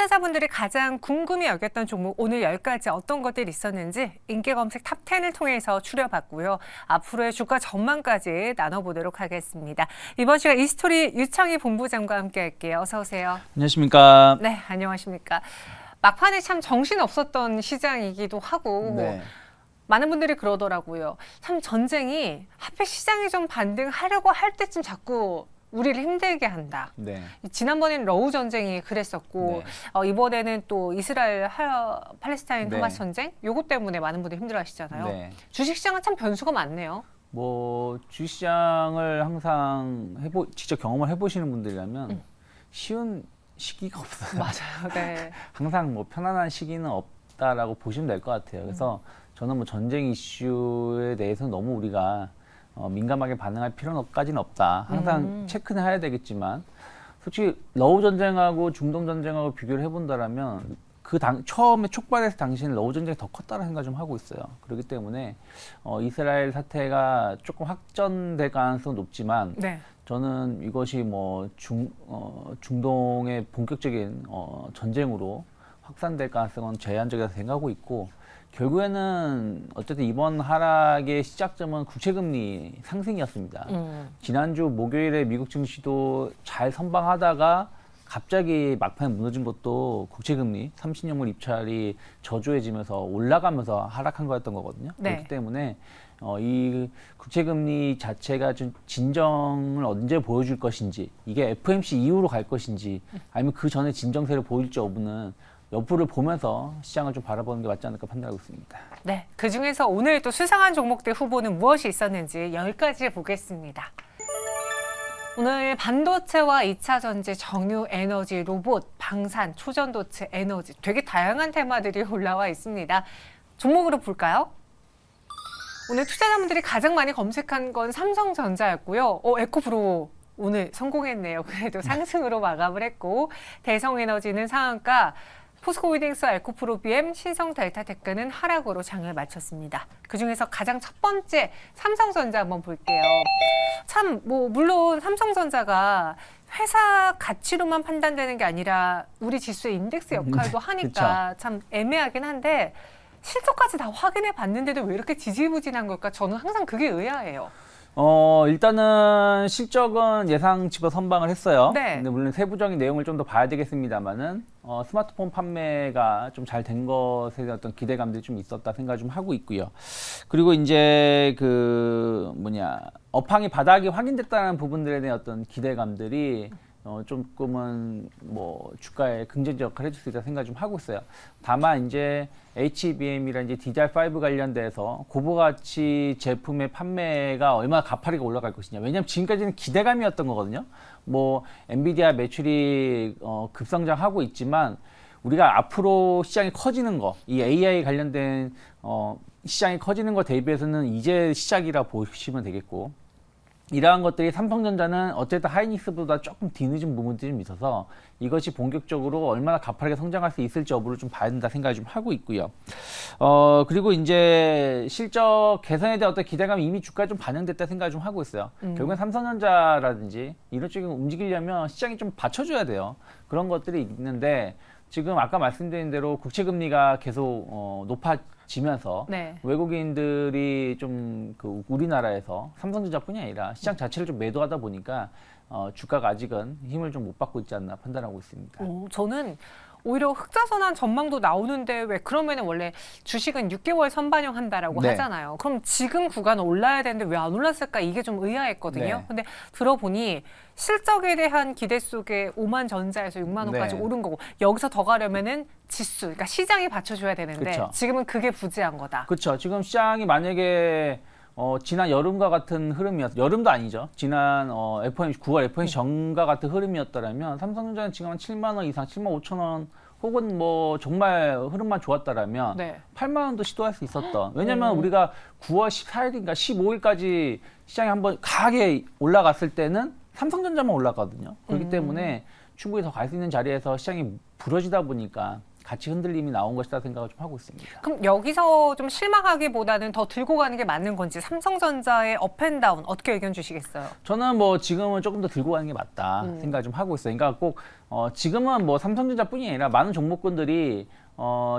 투자자분들이 가장 궁금히 여겼던 종목 오늘 10가지 어떤 것들이 있었는지 인기 검색 탑10을 통해서 추려봤고요. 앞으로의 주가 전망까지 나눠보도록 하겠습니다. 이번 시간 이스토리 유창희 본부장과 함께 할게요. 어서 오세요. 안녕하십니까. 네, 안녕하십니까. 막판에 참 정신없었던 시장이기도 하고 네. 많은 분들이 그러더라고요. 참 전쟁이 하필 시장이 좀 반등하려고 할 때쯤 자꾸 우리를 힘들게 한다. 네. 지난번에는 러우 전쟁이 그랬었고 이번에는 또 이스라엘 팔레스타인 네. 하마스 전쟁 요것 때문에 많은 분들이 힘들어하시잖아요. 네. 주식시장은 참 변수가 많네요. 뭐 주식시장을 항상 직접 경험을 해보시는 분들이라면 쉬운 시기가 없어요. 맞아요. 네. 항상 뭐 편안한 시기는 없다라고 보시면 될 것 같아요. 그래서 저는 뭐 전쟁 이슈에 대해서는 너무 우리가 민감하게 반응할 필요까지는 없다. 항상 체크는 해야 되겠지만 솔직히 러우 전쟁하고 중동 전쟁하고 비교를 해본다라면 처음에 촉발해서 당시에는 러우 전쟁이 더 컸다는 생각 좀 하고 있어요. 그렇기 때문에 이스라엘 사태가 조금 확전될 가능성은 높지만 네. 저는 이것이 뭐 중동의 본격적인 전쟁으로 확산될 가능성은 제한적이라고 생각하고 있고, 결국에는 어쨌든 이번 하락의 시작점은 국채금리 상승이었습니다. 지난주 목요일에 미국 증시도 잘 선방하다가 갑자기 막판에 무너진 것도 국채금리 30년물 입찰이 저조해지면서 올라가면서 하락한 거였던 거거든요. 네. 그렇기 때문에 이 국채금리 자체가 좀 진정을 언제 보여줄 것인지, 이게 FOMC 이후로 갈 것인지 아니면 그 전에 진정세를 보일지 여부는 여부를 보면서 시장을 좀 바라보는 게 맞지 않을까 판단하고 있습니다. 네. 그중에서 오늘 또 수상한 종목들 후보는 무엇이 있었는지 10가지 보겠습니다. 오늘 반도체와 2차 전지, 정유, 에너지, 로봇, 방산, 초전도체, 에너지 되게 다양한 테마들이 올라와 있습니다. 종목으로 볼까요? 오늘 투자자분들이 가장 많이 검색한 건 삼성전자였고요. 에코프로 오늘 성공했네요. 그래도 상승으로 마감을 했고, 대성에너지는 상한가, 포스코홀딩스, 에코프로 BM, 신성델타테크는 하락으로 장을 마쳤습니다. 그중에서 가장 첫 번째 삼성전자 한번 볼게요. 참 물론 삼성전자가 회사 가치로만 판단되는 게 아니라 우리 지수의 인덱스 역할도 하니까 참 애매하긴 한데 실적까지 다 확인해 봤는데도 왜 이렇게 지지부진한 걸까? 저는 항상 그게 의아해요. 일단은 실적은 예상치고 선방을 했어요. 네. 근데 물론 세부적인 내용을 좀 더 봐야 되겠습니다만은 스마트폰 판매가 좀 잘 된 것에 대한 어떤 기대감들이 좀 있었다 생각 좀 하고 있고요. 그리고 이제 업황이 바닥이 확인됐다는 부분들에 대한 어떤 기대감들이 조금은 뭐 주가에 긍정적 역할을 해줄 수 있다 생각 좀 하고 있어요. 다만 이제 HBM이랑 이제 DDR5 관련돼서 고부가치 제품의 판매가 얼마나 가파르게 올라갈 것이냐. 왜냐하면 지금까지는 기대감이었던 거거든요. 뭐 엔비디아 매출이 급성장하고 있지만 우리가 앞으로 시장이 커지는 거, 이 AI 관련된 시장이 커지는 거 대비해서는 이제 시작이라 보시면 되겠고, 이러한 것들이 삼성전자는 어쨌든 하이닉스보다 조금 뒤늦은 부분들이 좀 있어서 이것이 본격적으로 얼마나 가파르게 성장할 수 있을지 여부를 좀 봐야 된다 생각을 좀 하고 있고요. 그리고 이제 실적 개선에 대한 어떤 기대감이 이미 주가에 좀 반영됐다 생각을 좀 하고 있어요. 결국엔 삼성전자라든지 이런 쪽이 움직이려면 시장이 좀 받쳐줘야 돼요. 그런 것들이 있는데 지금 아까 말씀드린 대로 국채금리가 계속 높아지면서 외국인들이 좀 우리나라에서 삼성전자뿐이 아니라 시장 자체를 좀 매도하다 보니까 주가가 아직은 힘을 좀 못 받고 있지 않나 판단하고 있습니다. 저는 오히려 흑자선한 전망도 나오는데 왜 그러면은 원래 주식은 6개월 선반영한다라고 하잖아요. 그럼 지금 구간은 올라야 되는데 왜 안 올랐을까? 이게 좀 의아했거든요. 근데 들어보니 실적에 대한 기대 속에 5만 전자에서 6만 원까지 오른 거고, 여기서 더 가려면은 지수, 그러니까 시장이 받쳐줘야 되는데 지금은 그게 부재한 거다. 그렇죠. 지금 시장이 만약에 지난 여름과 같은 여름도 아니죠. 지난 FOMC 9월 FOMC 전과 같은 흐름이었더라면 삼성전자는 지금 한 7만 원 이상, 7만 5천 원 혹은 뭐 정말 흐름만 좋았다라면 8만 원도 시도할 수 있었던. 왜냐면 우리가 9월 14일인가 15일까지 시장이 한번 강하게 올라갔을 때는 삼성전자만 올랐거든요. 그렇기 때문에 충분히 더 갈 수 있는 자리에서 시장이 부러지다 보니까 가치 흔들림이 나온 것이다 생각을 좀 하고 있습니다. 그럼 여기서 좀 실망하기보다는 더 들고 가는 게 맞는 건지 삼성전자의 업앤다운 어떻게 의견 주시겠어요? 저는 뭐 지금은 조금 더 들고 가는 게 맞다 생각을 좀 하고 있어요. 그러니까 꼭 지금은 뭐 삼성전자뿐이 아니라 많은 종목군들이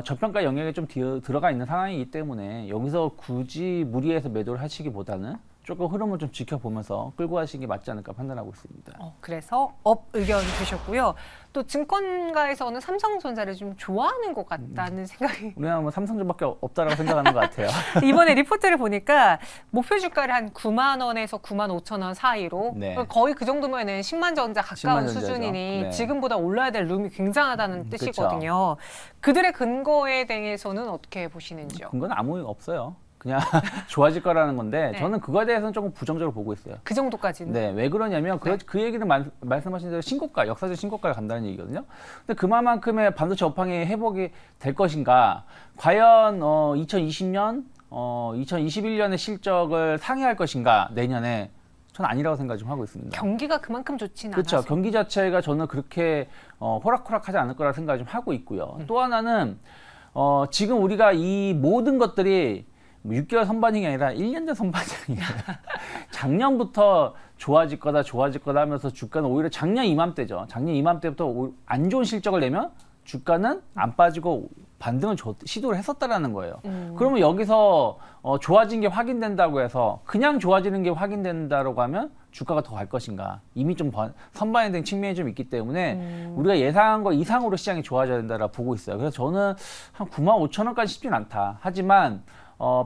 저평가 영역에 좀 들어가 있는 상황이기 때문에 여기서 굳이 무리해서 매도를 하시기보다는 조금 흐름을 좀 지켜보면서 끌고 가시는 게 맞지 않을까 판단하고 있습니다. 그래서 업 의견 주셨고요. 또 증권가에서는 삼성전자를 좀 좋아하는 것 같다는 생각이 우리는 뭐 삼성전밖에 없다라고 생각하는 것 같아요. 이번에 리포트를 보니까 목표 주가를 한 9만 원에서 9만 5천 원 사이로 네. 거의 그 정도면은 10만 전자 가까운 10만 전자죠. 수준이니 네. 지금보다 올라야 될 룸이 굉장하다는 뜻이거든요. 그들의 근거에 대해서는 어떻게 보시는지요? 그건 아무 없어요. 그냥 좋아질 거라는 건데 네. 저는 그거에 대해서는 조금 부정적으로 보고 있어요. 그 정도까지는? 네, 왜 그러냐면 그 얘기는 말씀하신 대로 신고가, 역사적 신고가를 간다는 얘기거든요. 근데 그만큼의 반도체 업황이 회복이 될 것인가? 과연 2020년, 2021년의 실적을 상회할 것인가? 내년에 저는 아니라고 생각 좀 하고 있습니다. 경기가 그만큼 좋지는 그렇죠. 않아서. 경기 자체가 저는 그렇게 호락호락하지 않을 거라 생각을 좀 하고 있고요. 또 하나는 지금 우리가 이 모든 것들이 6개월 선반이 아니라 1년 된 선반이에요. 작년부터 좋아질 거다 하면서 주가는 오히려 작년 이맘때죠. 작년 이맘때부터 안 좋은 실적을 내면 주가는 안 빠지고 반등을 시도를 했었다라는 거예요. 그러면 여기서 좋아진 게 확인된다고 해서 그냥 좋아지는 게 확인된다고 하면 주가가 더 갈 것인가. 이미 좀 선반이 된 측면이 좀 있기 때문에 우리가 예상한 거 이상으로 시장이 좋아져야 된다라고 보고 있어요. 그래서 저는 한 9만 5천 원까지 쉽진 않다. 하지만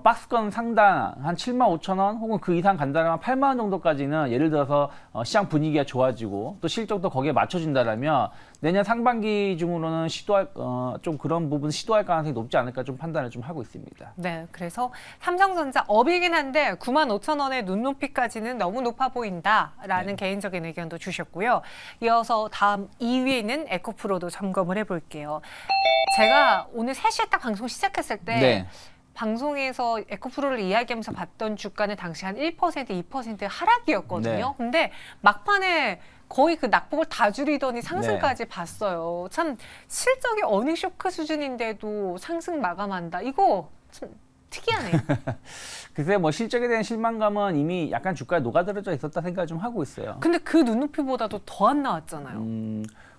박스권 상단 한 7만 5천 원 혹은 그 이상 간다면 8만 원 정도까지는 예를 들어서 시장 분위기가 좋아지고 또 실적도 거기에 맞춰진다라면 내년 상반기 중으로는 좀 그런 부분 시도할 가능성이 높지 않을까 좀 판단을 좀 하고 있습니다. 네, 그래서 삼성전자 업이긴 한데 9만 5천 원의 눈높이까지는 너무 높아 보인다라는 개인적인 의견도 주셨고요. 이어서 다음 2위는 에코프로도 점검을 해볼게요. 제가 오늘 3시에 딱 방송 시작했을 때 네. 방송에서 에코프로를 이야기하면서 봤던 주가는 당시 한 1%, 2% 하락이었거든요. 네. 근데 막판에 거의 그 낙폭을 다 줄이더니 상승까지 봤어요. 참 실적이 어닝 쇼크 수준인데도 상승 마감한다. 이거 참 특이하네요. 글쎄 뭐 실적에 대한 실망감은 이미 약간 주가에 녹아들어져 있었다 생각을 좀 하고 있어요. 근데 그 눈높이보다도 더 안 나왔잖아요.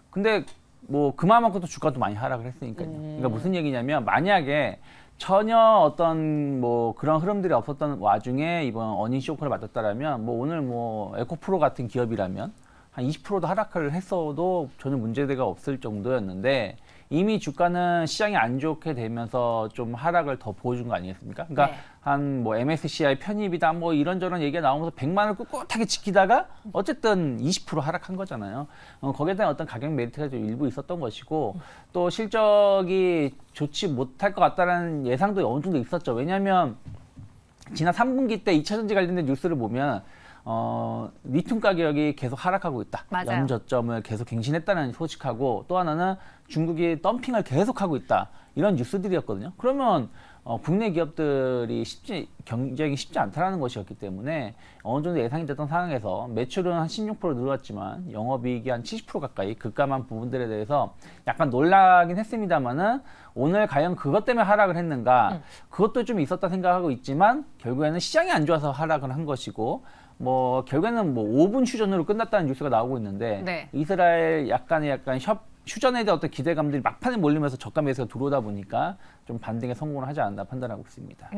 근데 뭐 그만큼도 주가도 많이 하락을 했으니까요. 그러니까 무슨 얘기냐면 만약에 전혀 어떤 뭐 그런 흐름들이 없었던 와중에 이번 어닝 쇼크를 맞았다라면 뭐 오늘 뭐 에코프로 같은 기업이라면 한 20%도 하락을 했어도 전혀 문제가 없을 정도였는데 이미 주가는 시장이 안 좋게 되면서 좀 하락을 더 보여준 거 아니겠습니까? 그러니까 네. 한 뭐 MSCI 편입이다 뭐 이런저런 얘기가 나오면서 100만을 꿋꿋하게 지키다가 어쨌든 20% 하락한 거잖아요. 거기에 대한 어떤 가격 메리트가 좀 일부 있었던 것이고 또 실적이 좋지 못할 것 같다는 예상도 어느 정도 있었죠. 왜냐하면 지난 3분기 때 2차 전지 관련된 뉴스를 보면 리튬 가격이 계속 하락하고 있다. 맞아요. 연저점을 계속 갱신했다는 소식하고 또 하나는 중국이 덤핑을 계속하고 있다. 이런 뉴스들이었거든요. 그러면 국내 기업들이 경쟁이 쉽지 않다라는 것이었기 때문에 어느 정도 예상이 됐던 상황에서 매출은 한 16% 늘었지만 영업이익이 한 70% 가까이 급감한 부분들에 대해서 약간 놀라긴 했습니다만은 오늘 과연 그것 때문에 하락을 했는가 그것도 좀 있었다 생각하고 있지만 결국에는 시장이 안 좋아서 하락을 한 것이고 뭐 결국에는 뭐 5분 휴전으로 끝났다는 뉴스가 나오고 있는데 네. 이스라엘 약간 휴전에 대한 어떤 기대감들이 막판에 몰리면서 저가 매수가 들어오다 보니까 좀 반등에 성공을 하지 않나 판단하고 있습니다.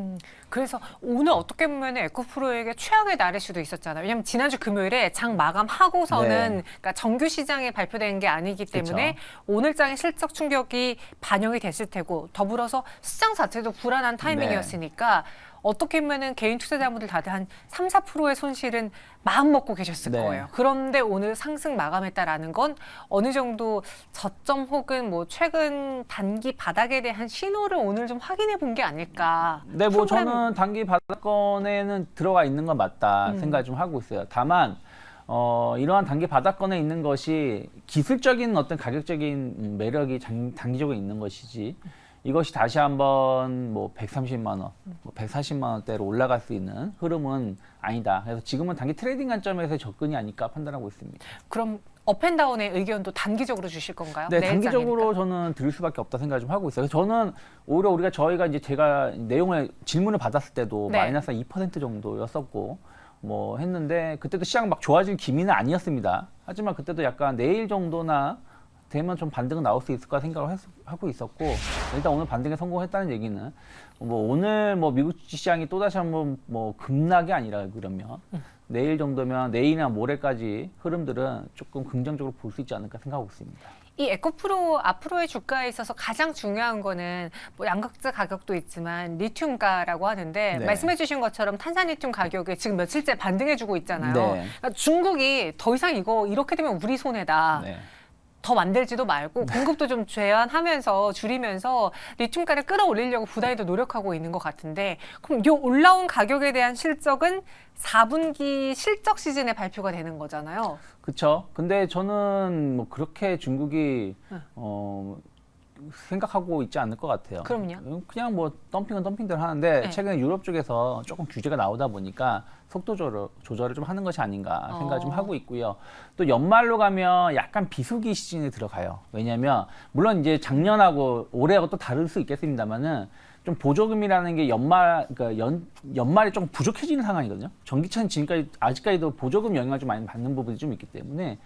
그래서 오늘 어떻게 보면 에코프로에게 최악의 날일 수도 있었잖아요. 왜냐하면 지난주 금요일에 장 마감하고서는 네. 그러니까 정규 시장에 발표된 게 아니기 때문에 그쵸. 오늘 장의 실적 충격이 반영이 됐을 테고 더불어서 시장 자체도 불안한 타이밍이었으니까 어떻게 보면은 개인 투자자분들 다들 한 3, 4%의 손실은 마음 먹고 계셨을 네. 거예요. 그런데 오늘 상승 마감했다라는 건 어느 정도 저점 혹은 뭐 최근 단기 바닥에 대한 신호를 오늘 좀 확인해 본 게 아닐까. 네, 뭐 프로그램- 저는 단기 바닥권에는 들어가 있는 건 맞다 생각을 좀 하고 있어요. 다만 이러한 단기 바닥권에 있는 것이 기술적인 어떤 가격적인 매력이 단기적으로 있는 것이지 이것이 다시 한번 뭐 130만 원, 뭐 140만 원대로 올라갈 수 있는 흐름은 아니다. 그래서 지금은 단기 트레이딩 관점에서 접근이 아닐까 판단하고 있습니다. 그럼 업앤다운의 의견도 단기적으로 주실 건가요? 네, 내일장이니까. 단기적으로 저는 드릴 수밖에 없다 생각 좀 하고 있어요. 저는 오히려 저희가 이제 제가 내용을 질문을 받았을 때도 네. 마이너스 2% 정도였었고 뭐 했는데 그때도 시장 막 좋아질 기미는 아니었습니다. 하지만 그때도 약간 내일 정도나 되면 좀 반등은 나올 수 있을 거라 생각을 하고 있었고 일단 오늘 반등에 성공했다는 얘기는 뭐 오늘 뭐 미국 주식 시장이 또다시 한번 뭐 급락이 아니라 그러면 내일 정도면 내일이나 모레까지 흐름들은 조금 긍정적으로 볼 수 있지 않을까 생각하고 있습니다. 이 에코프로 앞으로의 주가에 있어서 가장 중요한 거는 뭐 양극재 가격도 있지만 리튬가라고 하는데 네. 말씀해주신 것처럼 탄산리튬 가격이 지금 며칠째 반등해주고 있잖아요. 네. 그러니까 중국이 더 이상 이거 이렇게 되면 우리 손해다. 네. 더 만들지도 말고 공급도 좀 제한하면서 줄이면서 리튬가를 끌어올리려고 부단히 더 노력하고 있는 것 같은데 그럼 이 올라온 가격에 대한 실적은 4분기 실적 시즌에 발표가 되는 거잖아요. 그렇죠. 근데 저는 뭐 그렇게 중국이 생각하고 있지 않을 것 같아요. 그럼요. 그냥 뭐 덤핑은 덤핑대로 하는데 네. 최근에 유럽 쪽에서 조금 규제가 나오다 보니까 속도 조절을 좀 하는 것이 아닌가 생각 좀 하고 있고요. 또 연말로 가면 약간 비수기 시즌에 들어가요. 왜냐하면 물론 이제 작년하고 올해하고 또 다를 수 있겠습니다만은 좀 보조금이라는 게 연말에 좀 부족해지는 상황이거든요. 전기차는 지금까지 아직까지도 보조금 영향을 좀 많이 받는 부분이 좀 있기 때문에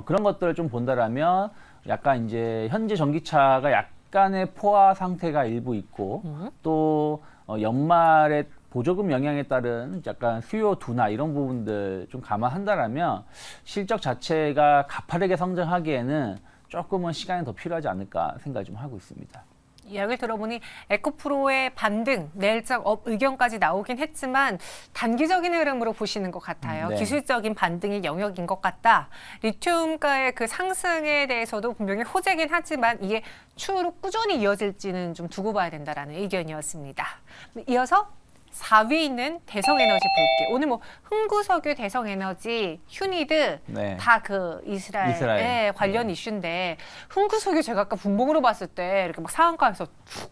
그런 것들을 좀 본다라면 약간 이제 현재 전기차가 약간의 포화 상태가 일부 있고 또 연말에 보조금 영향에 따른 약간 수요 둔화 이런 부분들 좀 감안한다라면 실적 자체가 가파르게 성장하기에는 조금은 시간이 더 필요하지 않을까 생각 좀 하고 있습니다. 이야기를 들어보니 에코프로의 반등, 내일장 업 의견까지 나오긴 했지만 단기적인 흐름으로 보시는 것 같아요. 네. 기술적인 반등의 영역인 것 같다. 리튬가의 그 상승에 대해서도 분명히 호재긴 하지만 이게 추후로 꾸준히 이어질지는 좀 두고 봐야 된다라는 의견이었습니다. 이어서 4위에 있는 대성에너지 볼게요. 오늘 뭐 흥구석유, 대성에너지, 휴니드 네. 다 그 이스라엘에 관련 이슈인데 흥구석유 제가 아까 분봉으로 봤을 때 이렇게 막 상한가에서 툭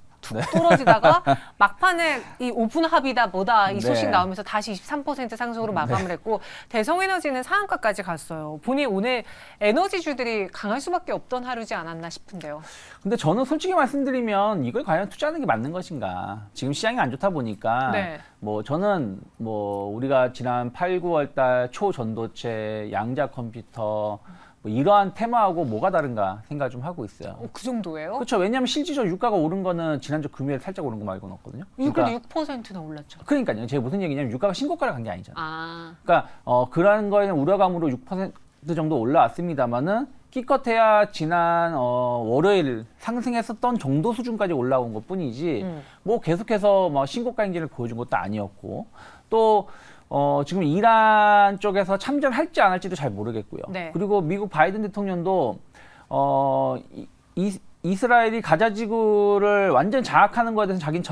떨어지다가 막판에 이 오픈 합의다 뭐다 이 소식 네. 나오면서 다시 23% 상승으로 마감을 했고 대성에너지는 상한가까지 갔어요. 보니 오늘 에너지주들이 강할 수밖에 없던 하루지 않았나 싶은데요. 근데 저는 솔직히 말씀드리면 이걸 과연 투자하는 게 맞는 것인가? 지금 시장이 안 좋다 보니까 네. 뭐 저는 뭐 우리가 지난 8, 9월 달 초전도체, 양자 컴퓨터 뭐 이러한 테마하고 뭐가 다른가 생각 좀 하고 있어요. 그 정도예요? 그렇죠. 왜냐하면 실질적으로 유가가 오른 거는 지난주 금요일 살짝 오른 거 말고는 없거든요. 그래도 6%나 올랐죠. 그러니까요. 제가 무슨 얘기냐면 유가가 신고가를 간 게 아니잖아요. 아, 그러니까 그러한 거에는 우려감으로 6% 정도 올라왔습니다만은 기껏해야 지난 월요일 상승했었던 정도 수준까지 올라온 것뿐이지 뭐 계속해서 뭐 신고가 행진을 보여준 것도 아니었고 또 지금 이란 쪽에서 참전할지 안 할지도 잘 모르겠고요. 네. 그리고 미국 바이든 대통령도 이스라엘이 가자 지구를 완전 장악하는 거에 대해서 자기는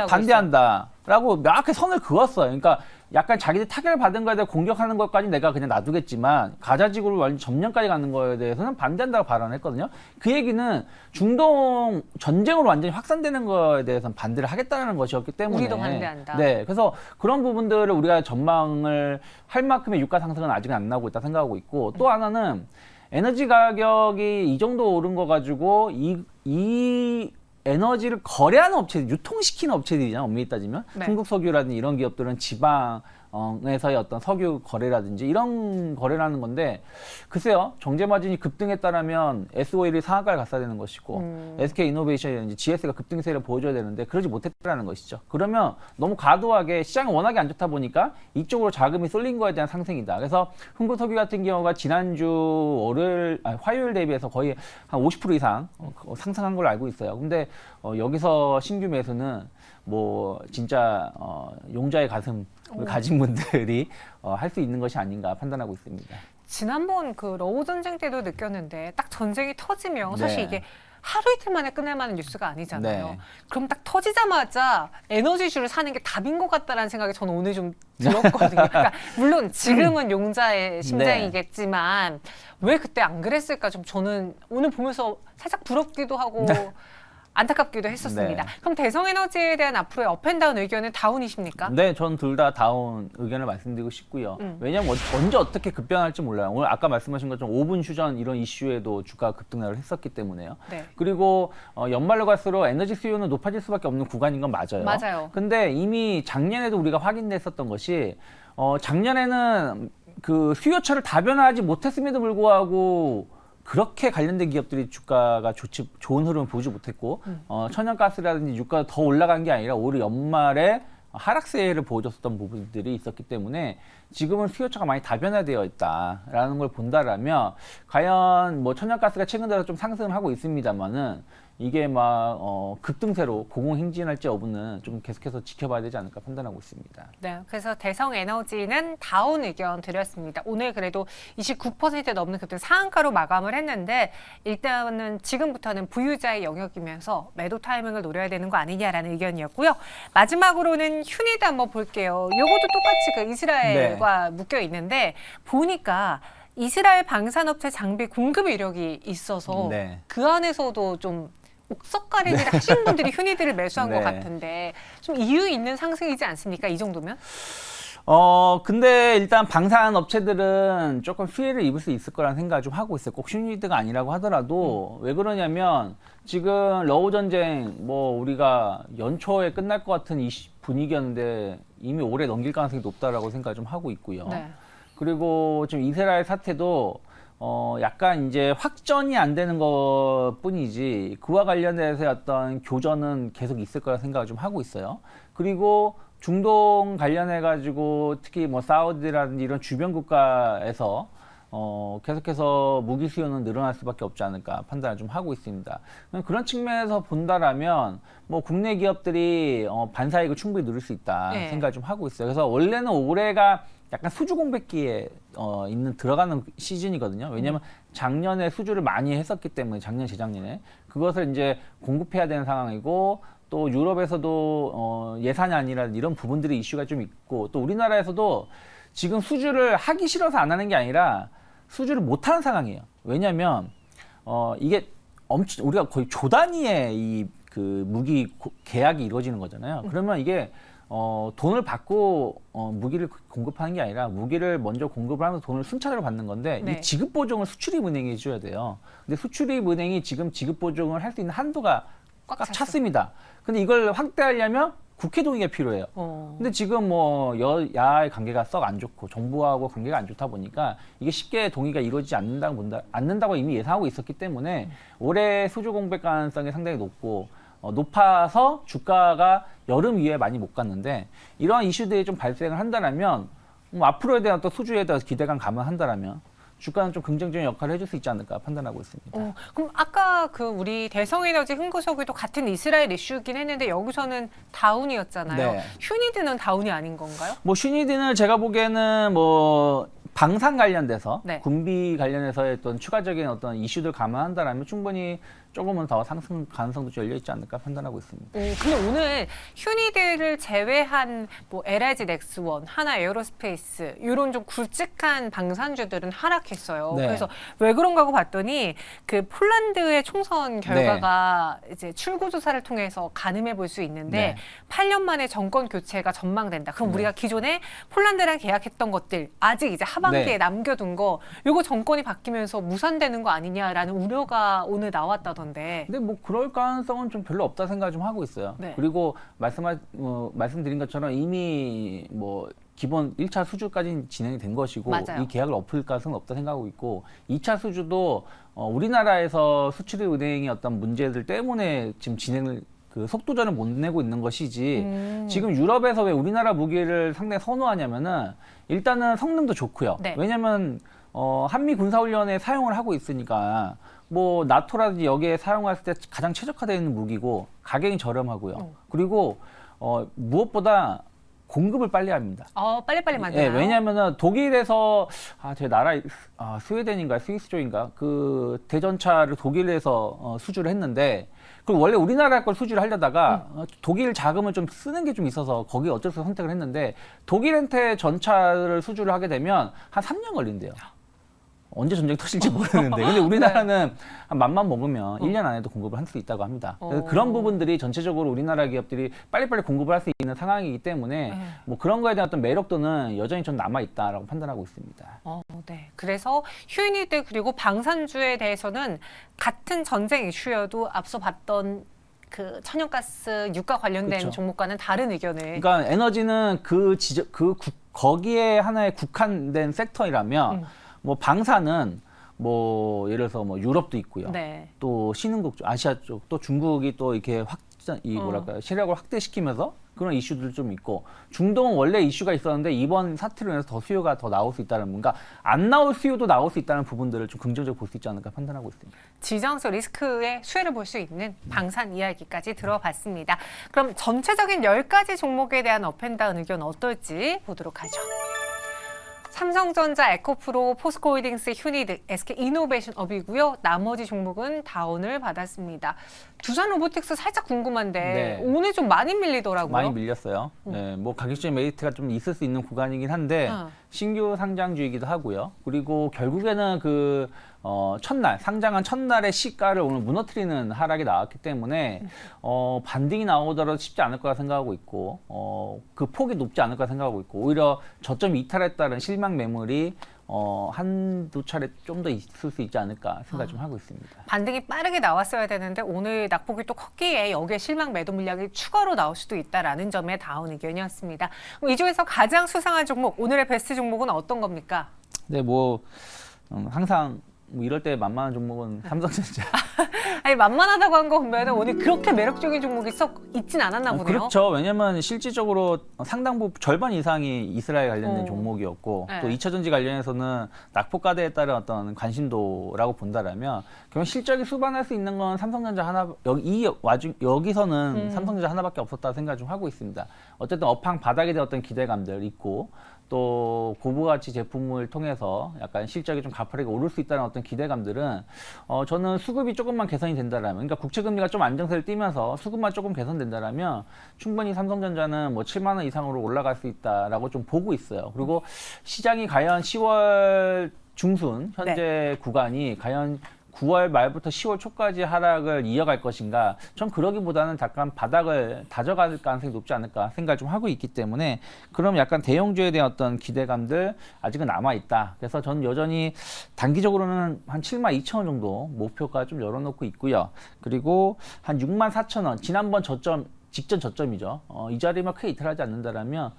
반대한다라고 명확히 선을 그었어요. 그러니까 약간 자기들 타격을 받은 거에 대해 공격하는 것까지 내가 그냥 놔두겠지만 가자 지구를 완전 점령까지 가는 거에 대해서는 반대한다고 발언했거든요. 그 얘기는 중동 전쟁으로 완전히 확산되는 거에 대해서는 반대를 하겠다는 것이었기 때문에 우리도 반대한다. 네, 그래서 그런 부분들을 우리가 전망을 할 만큼의 유가 상승은 아직은 안 나오고 있다 생각하고 있고 또 하나는 에너지 가격이 이 정도 오른 거 가지고 이 에너지를 거래하는 업체들, 유통시키는 업체들이잖아요. 엄밀히 따지면 네. 흥국석유라든지 이런 기업들은 지방에서의 어떤 석유 거래라든지 이런 거래라는 건데 글쎄요. 정제 마진이 급등했다라면 S-오일이 상한가를 갔어야 되는 것이고 SK이노베이션이라든지 GS가 급등세를 보여줘야 되는데 그러지 못했다는 것이죠. 그러면 너무 과도하게 시장이 워낙에 안 좋다 보니까 이쪽으로 자금이 쏠린 거에 대한 상승이다. 그래서 흥국석유 같은 경우가 지난주 화요일 대비해서 거의 한 50% 이상 상승한 걸로 알고 있어요. 근데 여기서 신규 매수는 뭐 진짜 용자의 가슴을 가진 분들이 할 수 있는 것이 아닌가 판단하고 있습니다. 지난번 그 러우 전쟁 때도 느꼈는데 딱 전쟁이 터지면 사실 네. 이게 하루 이틀 만에 끝날 만한 뉴스가 아니잖아요. 네. 그럼 딱 터지자마자 에너지주를 사는 게 답인 것 같다라는 생각이 저는 오늘 좀 들었거든요. 그러니까 물론 지금은 용자의 심장이겠지만 왜 그때 안 그랬을까 좀 저는 오늘 보면서 살짝 부럽기도 하고 안타깝기도 했었습니다. 네. 그럼 대성에너지에 대한 앞으로의 업앤다운 의견은 다운이십니까? 네, 전 둘 다 다운 의견을 말씀드리고 싶고요. 왜냐하면 언제 어떻게 급변할지 몰라요. 오늘 아까 말씀하신 것처럼 5분 휴전 이런 이슈에도 주가가 급등을 했었기 때문에요. 네. 그리고 연말로 갈수록 에너지 수요는 높아질 수밖에 없는 구간인 건 맞아요. 맞아요. 근데 이미 작년에도 우리가 확인됐었던 것이 작년에는 그 수요처를 다변화하지 못했음에도 불구하고 그렇게 관련된 기업들이 주가가 좋은 흐름을 보지 못했고 천연가스라든지 유가가 더 올라간 게 아니라 올해 연말에 하락세를 보여줬었던 부분들이 있었기 때문에 지금은 수요처가 많이 다변화되어 있다라는 걸 본다라면 과연 뭐 천연가스가 최근 들어 좀 상승을 하고 있습니다만은 이게 막 급등세로 고공행진할지 여부는 좀 계속해서 지켜봐야 되지 않을까 판단하고 있습니다. 네, 그래서 대성에너지는 다운 의견 드렸습니다. 오늘 그래도 29% 넘는 급등 상한가로 마감을 했는데 일단은 지금부터는 부유자의 영역이면서 매도 타이밍을 노려야 되는 거 아니냐라는 의견이었고요. 마지막으로는 휴니드 한번 볼게요. 이것도 똑같이 그 이스라엘과 묶여 있는데 보니까 이스라엘 방산업체 장비 공급 이력이 있어서 네. 그 안에서도 좀 옥석가리기를 하시는 분들이 휴니드를 매수한 것 같은데 좀 이유 있는 상승이지 않습니까? 이 정도면? 근데 일단 방산 업체들은 조금 피해를 입을 수 있을 거라는 생각을 좀 하고 있어요. 꼭 휴니드가 아니라고 하더라도 왜 그러냐면 지금 러우 전쟁 뭐 우리가 연초에 끝날 것 같은 분위기였는데 이미 올해 넘길 가능성이 높다라고 생각을 좀 하고 있고요. 네. 그리고 지금 이스라엘 사태도 약간 이제 확전이 안 되는 것 뿐이지 그와 관련해서 어떤 교전은 계속 있을 거라 생각을 좀 하고 있어요. 그리고 중동 관련해 가지고 특히 뭐 사우디라든지 이런 주변 국가에서 계속해서 무기 수요는 늘어날 수밖에 없지 않을까 판단을 좀 하고 있습니다. 그런 측면에서 본다라면 뭐 국내 기업들이 반사이익을 충분히 누릴 수 있다 생각을 좀 하고 있어요. 그래서 원래는 올해가 약간 수주 공백기에 들어가는 시즌이거든요. 왜냐하면 작년에 수주를 많이 했었기 때문에 작년 재작년에 그것을 이제 공급해야 되는 상황이고 또 유럽에서도 예산안이라든지 이런 부분들이 이슈가 좀 있고 또 우리나라에서도 지금 수주를 하기 싫어서 안 하는 게 아니라 수주를 못 하는 상황이에요. 왜냐하면 이게 우리가 거의 조 단위의 이 그 무기 계약이 이루어지는 거잖아요. 그러면 이게 돈을 받고 무기를 공급하는 게 아니라 무기를 먼저 공급을 하면서 돈을 순차적으로 받는 건데 네. 이 지급 보증을 수출입은행이 해줘야 돼요. 근데 수출입은행이 지금 지급 보증을 할 수 있는 한도가 꽉 찼습니다. 근데 이걸 확대하려면 국회 동의가 필요해요. 근데 지금 뭐 여야의 관계가 썩 안 좋고 정부하고 관계가 안 좋다 보니까 이게 쉽게 동의가 이루어지지 않는다고 이미 예상하고 있었기 때문에 올해 수주 공백 가능성이 상당히 높아서 주가가 여름 이후에 많이 못 갔는데 이러한 이슈들이 좀 발생을 한다면 앞으로에 대한 또 수주에 대해서 기대감 감안한다면 주가는 좀 긍정적인 역할을 해줄 수 있지 않을까 판단하고 있습니다. 그럼 아까 그 우리 대성에너지 흥구석에도 같은 이스라엘 이슈긴 했는데 여기서는 다운이었잖아요. 네. 휴니드는 다운이 아닌 건가요? 뭐 슈니드는 제가 보기에는 뭐 방산 관련돼서 네. 군비 관련해서의 어떤 추가적인 어떤 이슈들 감안한다라면 충분히 조금은 더 상승 가능성도 좀 열려 있지 않을까 판단하고 있습니다. 근데 오늘 휴니드를 제외한 뭐 LIG 넥스원, 하나 에어로스페이스 이런 좀 굵직한 방산주들은 하락했어요. 네. 그래서 왜 그런가 하고 봤더니 그 폴란드의 총선 결과가 이제 출구 조사를 통해서 가늠해 볼 수 있는데 8년 만에 정권 교체가 전망된다. 그럼 우리가 기존에 폴란드랑 계약했던 것들 아직 이제 하반기에 남겨둔 거 이거 정권이 바뀌면서 무산되는 거 아니냐라는 우려가 오늘 나왔다던데. 근데 뭐 그럴 가능성은 좀 별로 없다 생각 좀 하고 있어요. 네. 그리고 말씀드린 것처럼 이미 뭐 기본 1차 수주까지는 진행이 된 것이고 맞아요. 이 계약을 엎을 가능성은 없다 생각하고 있고 2차 수주도 우리나라에서 수출입은행의 어떤 문제들 때문에 지금 그 속도전을 못 내고 있는 것이지 지금 유럽에서 왜 우리나라 무기를 상당히 선호하냐면은 일단은 성능도 좋고요. 네. 왜냐면 한미 군사훈련에 사용을 하고 있으니까 뭐 나토라든지 여기에 사용했을 때 가장 최적화되어 있는 무기고 가격이 저렴하고요. 그리고 무엇보다 공급을 빨리 합니다. 빨리빨리 만드나요? 왜냐하면은 독일에서 제 나라 스웨덴인가 스위스 쪽인가 그 대전차를 독일에서 수주를 했는데 그리고 원래 우리나라 걸 수주를 하려다가 독일 자금을 좀 쓰는 게 좀 있어서 거기 어쩔 수 없이 선택을 했는데 독일한테 전차를 수주를 하게 되면 한 3년 걸린대요. 언제 전쟁이 터질지 모르는데 근데 우리나라는 한 맘만 먹으면 1년 안에도 공급을 할 수 있다고 합니다. 그래서 그런 부분들이 전체적으로 우리나라 기업들이 빨리빨리 공급을 할 수 있는 상황이기 때문에 뭐 그런 거에 대한 어떤 매력도는 여전히 좀 남아있다라고 판단하고 있습니다. 네. 그래서 휴인이들 그리고 방산주에 대해서는 같은 전쟁 이슈여도 앞서 봤던 그 천연가스 유가 관련된 그렇죠. 종목과는 다른 의견을. 그러니까 에너지는 거기에 하나의 국한된 섹터이라면 뭐 방사는 뭐 예를 들어서 뭐 유럽도 있고요. 네. 또 신흥국 쪽, 아시아 쪽, 또 중국이 또 이렇게 뭐랄까요, 세력을 확대시키면서 그런 이슈들 좀 있고, 중동은 원래 이슈가 있었는데 이번 사태로 인해서 더 수요가 더 나올 수 있다는 뭔가 안 나올 수요도 나올 수 있다는 부분들을 좀 긍정적으로 볼 수 있지 않을까 판단하고 있습니다. 지정학적 리스크의 수혜를 볼 수 있는 방산 이야기까지 들어봤습니다. 그럼 전체적인 10가지 종목에 대한 업앤다운 의견 어떨지 보도록 하죠. 삼성전자, 에코프로, 포스코홀딩스, 휴니드, SK이노베이션업이고요. 나머지 종목은 다운을 받았습니다. 두산로보틱스 살짝 궁금한데 네. 오늘 좀 많이 밀리더라고요. 많이 밀렸어요. 네, 뭐 가격적인 메리트가 좀 있을 수 있는 구간이긴 한데 신규 상장주이기도 하고요. 그리고 결국에는 그 첫날 상장한 첫날의 시가를 오늘 무너뜨리는 하락이 나왔기 때문에 반등이 나오더라도 쉽지 않을 거라 생각하고 있고 그 폭이 높지 않을 거라 생각하고 있고 오히려 저점 이탈에 따른 실망 매물이 한두 차례 좀 더 있을 수 있지 않을까 생각 좀 하고 있습니다. 반등이 빠르게 나왔어야 되는데 오늘 낙폭이 또 컸기에 여기에 실망 매도 물량이 추가로 나올 수도 있다라는 점에 다운 의견이었습니다. 그럼 이 중에서 가장 수상한 종목, 오늘의 베스트 종목은 어떤 겁니까? 네, 뭐 항상 뭐 이럴 때 만만한 종목은 삼성전자. 아니 만만하다고 한 거 보면 오늘 그렇게 매력적인 종목이 있진 않았나 보네요. 그렇죠. 왜냐하면 실질적으로 상당 부분 절반 이상이 이스라엘 관련된 종목이었고 네. 또 2차 전지 관련해서는 낙폭과대에 따른 어떤 관심도라고 본다라면 결국 실적이 수반할 수 있는 건 삼성전자 하나 여기서는 삼성전자 하나밖에 없었다 생각 좀 하고 있습니다. 어쨌든 업황 바닥에 대한 어떤 기대감들 있고 또 고부가치 제품을 통해서 약간 실적이 좀 가파르게 오를 수 있다는 어떤 기대감들은 저는 수급이 조금만 개선이 된다라면, 그러니까 국채금리가 좀 안정세를 띠면서 수급만 조금 개선된다라면 충분히 삼성전자는 뭐 7만 원 이상으로 올라갈 수 있다라고 좀 보고 있어요. 그리고 시장이 과연 10월 중순 현재 구간이 과연 9월 말부터 10월 초까지 하락을 이어갈 것인가? 전 그러기보다는 잠깐 바닥을 다져갈 가능성이 높지 않을까 생각을 좀 하고 있기 때문에 그럼 약간 대형주에 대한 어떤 기대감들 아직은 남아있다. 그래서 저는 여전히 단기적으로는 한 72,000원 정도 목표가 좀 열어놓고 있고요. 그리고 한 64,000원, 지난번 저점, 직전 저점이죠. 이 자리만 크게 이탈하지 않는다라면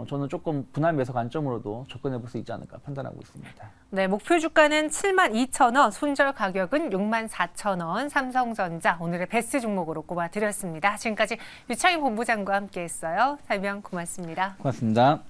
저는 조금 분할 매수 관점으로도 접근해 볼 수 있지 않을까 판단하고 있습니다. 네, 목표 주가는 72,000원, 손절 가격은 64,000원, 삼성전자 오늘의 베스트 종목으로 꼽아드렸습니다. 지금까지 유창희 본부장과 함께했어요. 설명 고맙습니다. 고맙습니다.